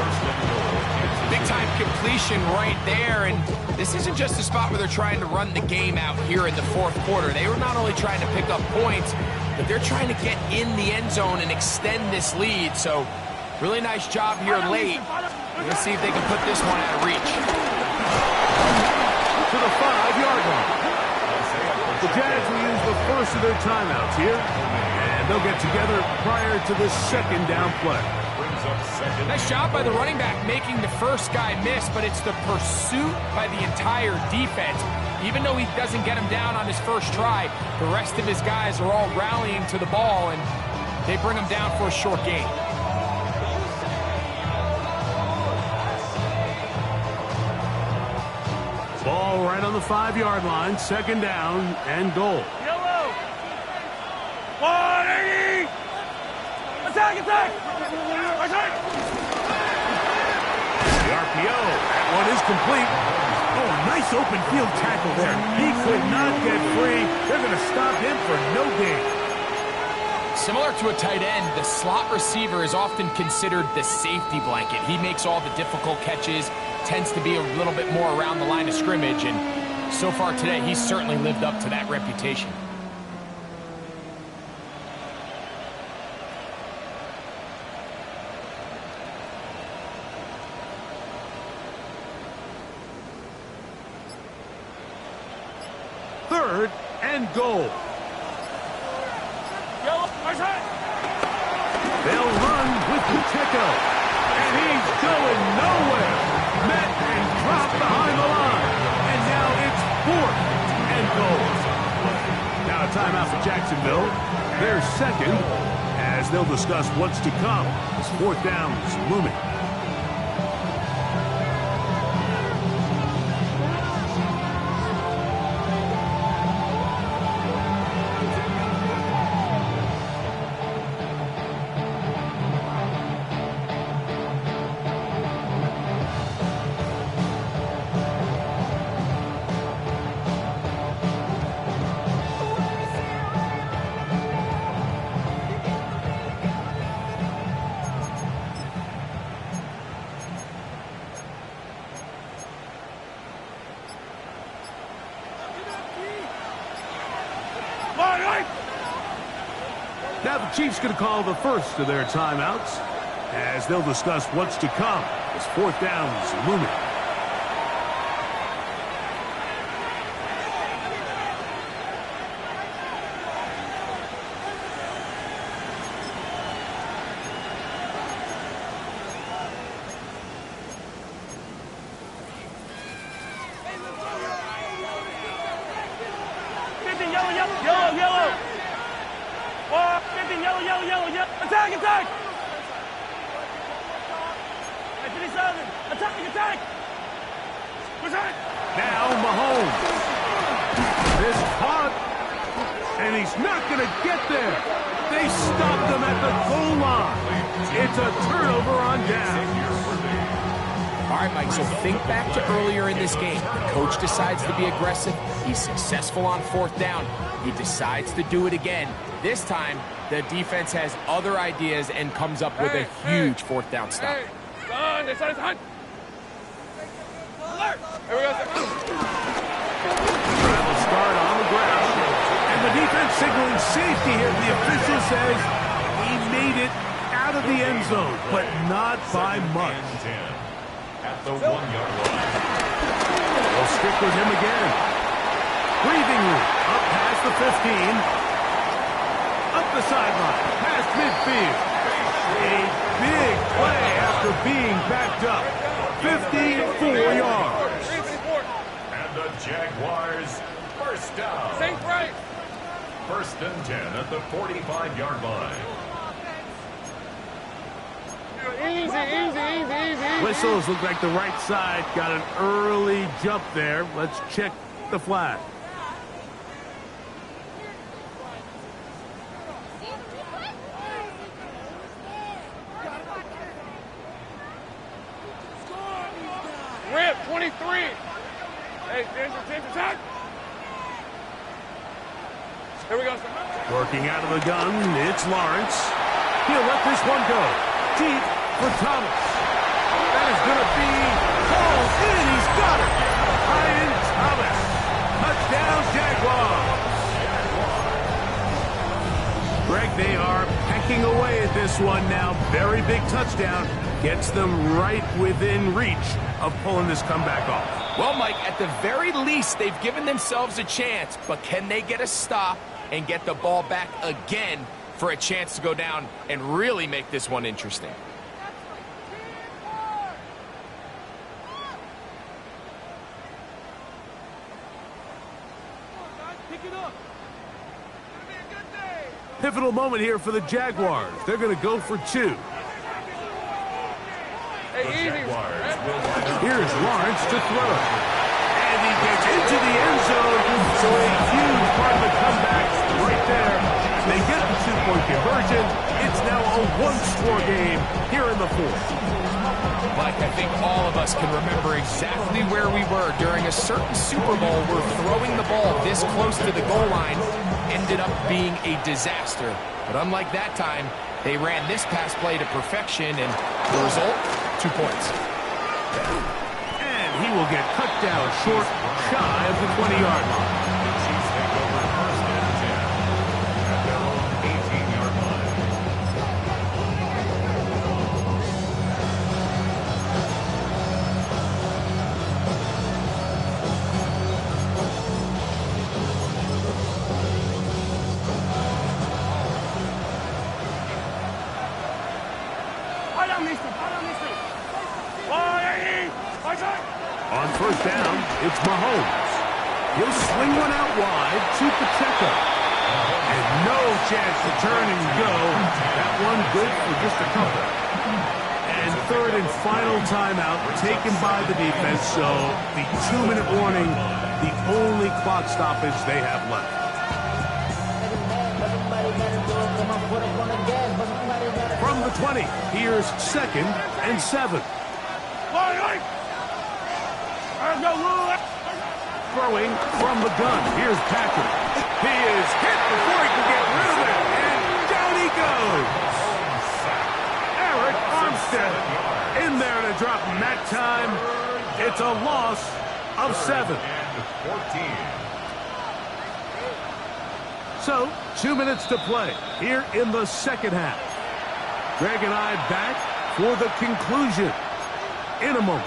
Big-time completion right there, and this isn't just a spot where they're trying to run the game out here in the fourth quarter. They were not only trying to pick up points, but they're trying to get in the end zone and extend this lead. So, really nice job here late. Let's see if they can put this one out of reach. To the 5-yard line. The Jags will use the first of their timeouts here, and they'll get together prior to the second down play. Nice job by the running back making the first guy miss, but it's the pursuit by the entire defense. Even though he doesn't get him down on his first try, the rest of his guys are all rallying to the ball, and they bring him down for a short gain. Ball right on the 5-yard line, second down and goal. Yellow. 180. Attack. The RPO, that one is complete. Oh, a nice open field tackle there. He could not get free. They're going to stop him for no gain. Similar to a tight end, the slot receiver is often considered the safety blanket. He makes all the difficult catches, tends to be a little bit more around the line of scrimmage, and so far today, he's certainly lived up to that reputation. Third and goal. They'll run with Pacheco, and he's going nowhere. Met and dropped behind the line, and now it's fourth and goal. Now a timeout for Jacksonville. Their second, as they'll discuss what's to come. This fourth down is looming. Now the Chiefs going to call the first of their timeouts as they'll discuss what's to come. This fourth down is looming. Yellow. 15, yellow. Attack. 57. Attack. Now Mahomes. This caught And he's not going to get there. They stopped him at the goal line. It's a turnover on down. All right, Mike, so think back to earlier in this game. The coach decides to be aggressive. He's successful on 4th down. He decides to do it again. This time, the defense has other ideas and comes up with a huge 4th down stop. Here we go. Travel start on the ground. And the defense signaling safety here. The official says he made it out of the end zone, but not by much. At the 1-yard line. They'll stick with him again. Breathing room. Up past the 15. Up the sideline. Past midfield. A big play after being backed up. 54 yards. And the Jaguars first down. Safe right. 1st and 10 at the 45-yard line. Easy. Whistles look like the right side got an early jump there. Let's check the flag. Rip, 23. Hey, change attack. Here we go. Working out of the gun, it's Lawrence. He'll let this one go. Deep for Thomas. That is going to be hauled in. He's got it. Ryan Thomas. Touchdown, Jaguars. Greg, they are pecking away at this one now. Very big touchdown. Gets them right within reach of pulling this comeback off. Well, Mike, at the very least, they've given themselves a chance, but can they get a stop and get the ball back again for a chance to go down and really make this one interesting? Pivotal moment here for the Jaguars. They're going to go for 2. Here's Lawrence to throw. And he gets into the end zone. So a huge part of the comeback right there. They get the 2-point conversion. It's now a 1-score game here in the 4th. Mike, I think all of us can remember exactly where we were during a certain Super Bowl where throwing the ball this close to the goal line ended up being a disaster. But unlike that time, they ran this pass play to perfection, and the result, 2 points. And he will get cut down short, shy of the 20-yard line. The Chiefs take over 1st and 10 at their own 18-yard line. On 1st down, it's Mahomes. He'll swing one out wide to Pacheco. And no chance to turn and go. That one good for just a couple. And 3rd and final timeout taken by the defense. So the 2-minute warning, the only clock stoppage they have left. From the 20, here's 2nd and 7. Throwing from the gun. Here's Patrick. He is hit before he can get rid of it. And down he goes. Eric Armstead in there to drop him. That time, it's a loss of 7. So, 2 minutes to play here in the 2nd half. Greg and I back for the conclusion in a moment.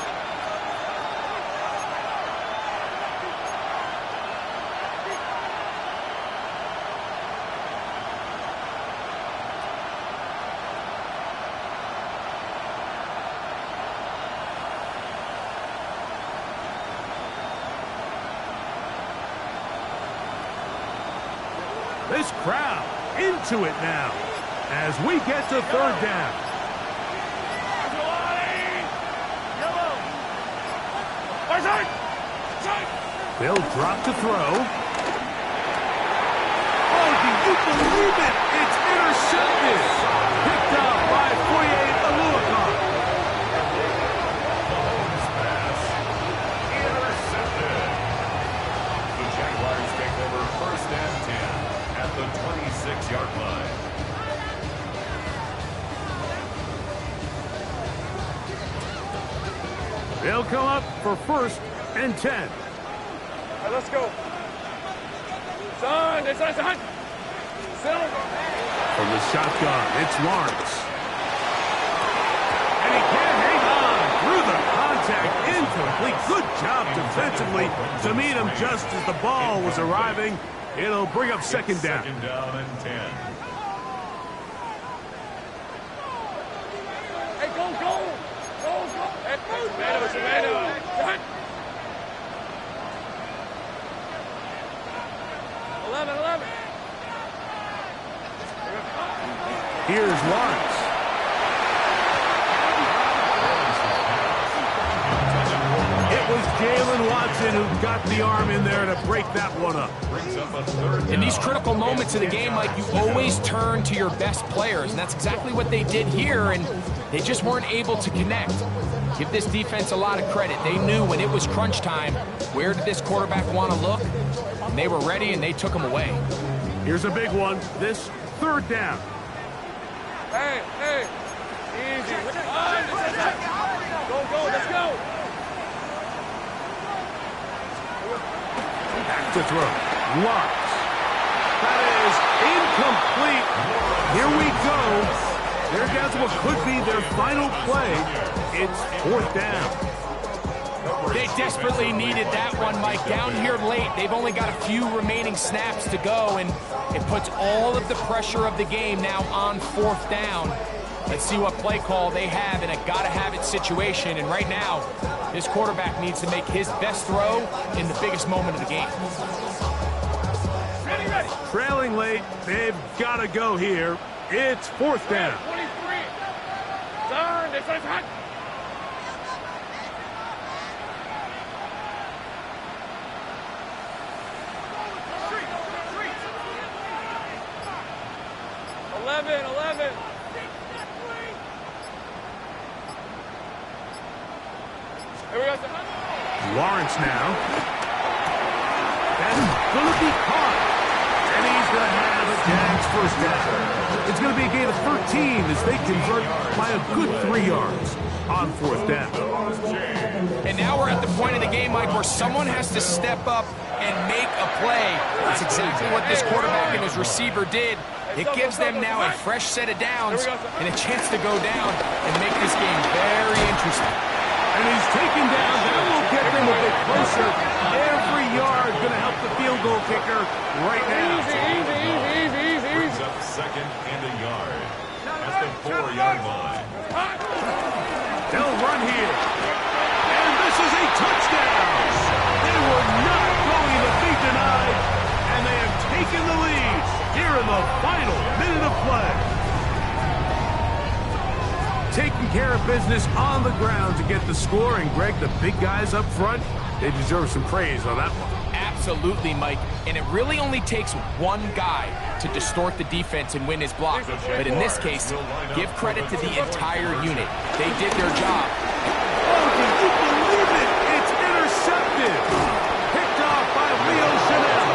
This crowd into it now as we get to 3rd down. They'll drop to throw. Oh, believe it! It's intercepted! Picked up by Foye Oluokun. Pass. Intercepted. The Jaguars take over 1st and 10 at the 26-yard line. They'll come up for 1st and 10. All right, let's go. Son, it's on. From the shotgun, it's Lawrence. And he can't hang on through the contact, incomplete. Good job defensively to meet him just as the ball was arriving. It'll bring up 2nd down. 2nd down and 10. Hey, go. Hey, tomato. Son. 11. Here's Lawrence. It was Jalen Watson who got the arm in there to break that one up. Brings up a 3rd down. In these critical moments of the game, Mike, you always turn to your best players, and that's exactly what they did here, and they just weren't able to connect. Give this defense a lot of credit. They knew when it was crunch time, where did this quarterback want to look, and they were ready, and they took him away. Here's a big one. This 3rd down. Hey. Easy. Go, let's go. Back to throw. Lawrence. That is incomplete. Here we go. There goes what could be their final play. It's 4th down. They desperately needed that one, Mike. Down here late, they've only got a few remaining snaps to go, and it puts all of the pressure of the game now on 4th down. Let's see what play call they have in a gotta-have-it situation, and right now, this quarterback needs to make his best throw in the biggest moment of the game. Ready. Trailing late, they've got to go here. It's 4th down. 23. Son, it's hot. Eleven. Here we go. Lawrence now. That's going to be caught. And he's going to have a Jags 1st down. It's going to be a gain of 13 as they convert by a good 3 yards on 4th down. And now we're at the point of the game, Mike, where someone has to step up and make a play. That's exactly what this quarterback and his receiver did. It gives them now a fresh set of downs and a chance to go down and make this game very interesting. And he's taken down. That will get them a bit closer. Every yard going to help the field goal kicker right now. Easy. Brings up 2nd and a yard at the 4-yard line. They'll run here. And this is a touchdown. They were not going to be denied. And they have taken the lead here in the final minute of play. Taking care of business on the ground to get the score. And, Greg, the big guys up front, they deserve some praise on that one. Absolutely, Mike. And it really only takes one guy to distort the defense and win his block. But in this case, give credit to the entire unit. They did their job. Oh, can you believe it? It's intercepted. Picked off by Leo Chanel.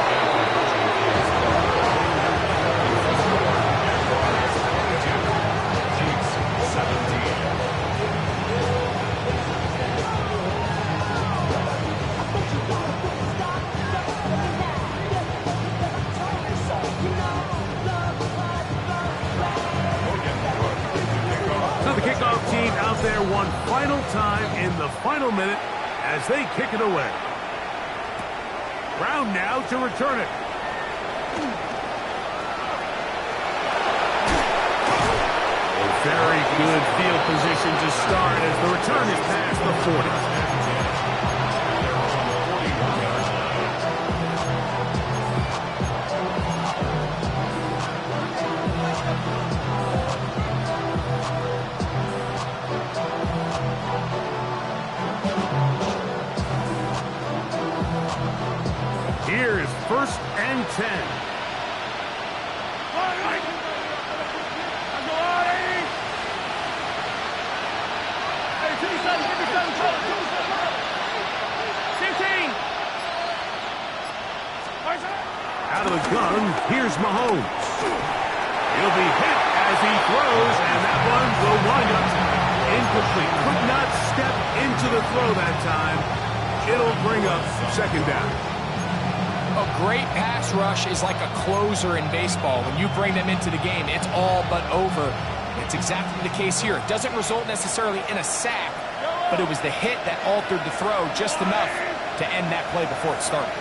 Out there one final time in the final minute as they kick it away. Brown now to return it. A very good field position to start as the return is past the 40. Here's 1st and 10. Here's Mahomes. He'll be hit as he throws, and that one will wind up incomplete. Could not step into the throw that time. It'll bring up second down. A great pass rush is like a closer in baseball. When you bring them into the game, it's all but over. It's exactly the case here. It doesn't result necessarily in a sack, but it was the hit that altered the throw just enough to end that play before it started.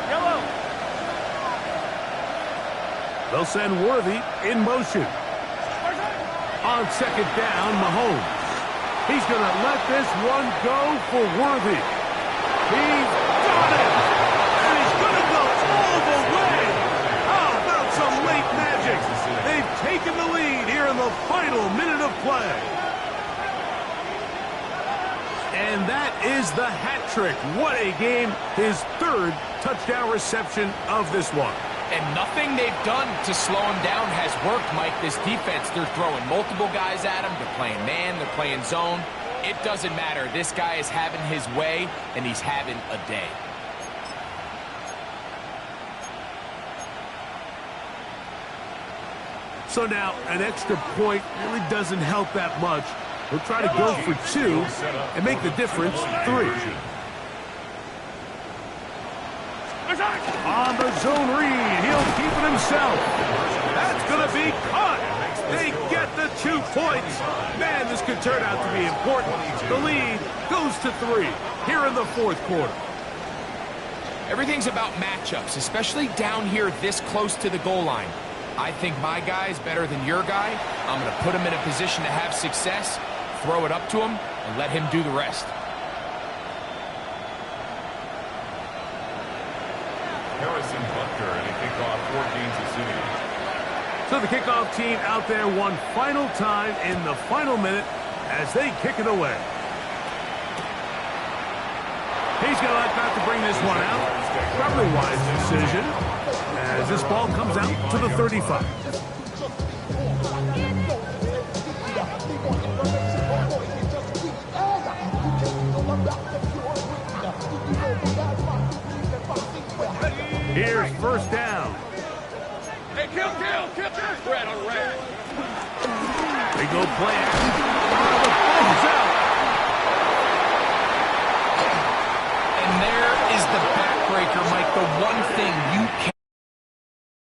Yellow. They'll send Worthy in motion. On second down, Mahomes. He's going to let this one go for Worthy. He's got it! And he's going to go all the way! How about some late magic? They've taken the lead here in the final minute of play. And that is the hat trick. What a game. His third touchdown reception of this one. And nothing they've done to slow him down has worked, Mike. This defense, they're throwing multiple guys at him. They're playing man, they're playing zone. It doesn't matter. This guy is having his way, and he's having a day. So now, an extra point really doesn't help that much. We'll try to go for 2 and make the difference 3. On the zone read, he'll keep it himself. That's going to be caught. They get the 2 points. Man, this could turn out to be important. The lead goes to 3 here in the fourth quarter. Everything's about matchups, especially down here this close to the goal line. I think my guy is better than your guy. I'm going to put him in a position to have success, throw it up to him, and let him do the rest. Harrison Butker and a kickoff for Kansas City. So the kickoff team out there one final time in the final minute as they kick it away. He's going to like not to bring this one out. Probably a wise decision as this ball comes out to the 35. Here's first down. Hey, kill. Rat on rat. They go play action. The ball's out. And there is the backbreaker, Mike. The one thing you